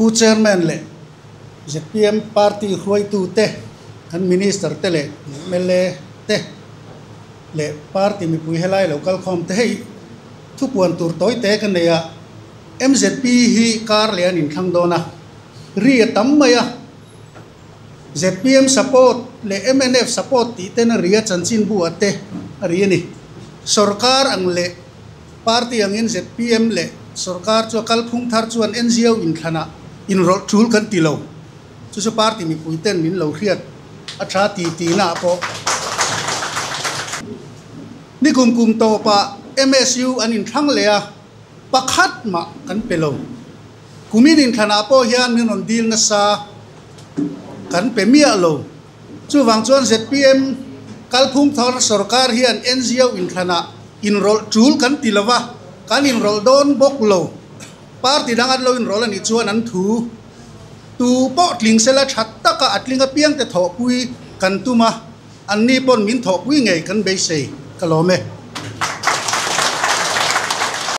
pu chairman le ZPM party khoi tu te kan minister te le mele te le party mi pui helai local khom te hei thu puan tur toi te kan ne ya MZP hi kar le anin thang dona ri tam maya ZPM support le MNF support ti te na ria chanchin bu ate ari ni sarkar ang le party angin ZPM le sarkar chu kalphung thar chuan NGO in thana in rol thul kan tilo chu party mi puiten min lo khiat a tha ti na po ni kum to pa MSU anin thang le a pakhat ma kan pelo kumin in thana po hian min on deal na sa kan pe mia lo chu wang chuan ZPM kalphung thar sarkar hian NGO in thana in rol thul kan tilawa kan in rol don bok lo party dangat lo in rol ani chuan an thu tu po tling sela thatta ka atlinga piang te tho pui kan tuma anni pon min tho pui ngei kan be sei kalome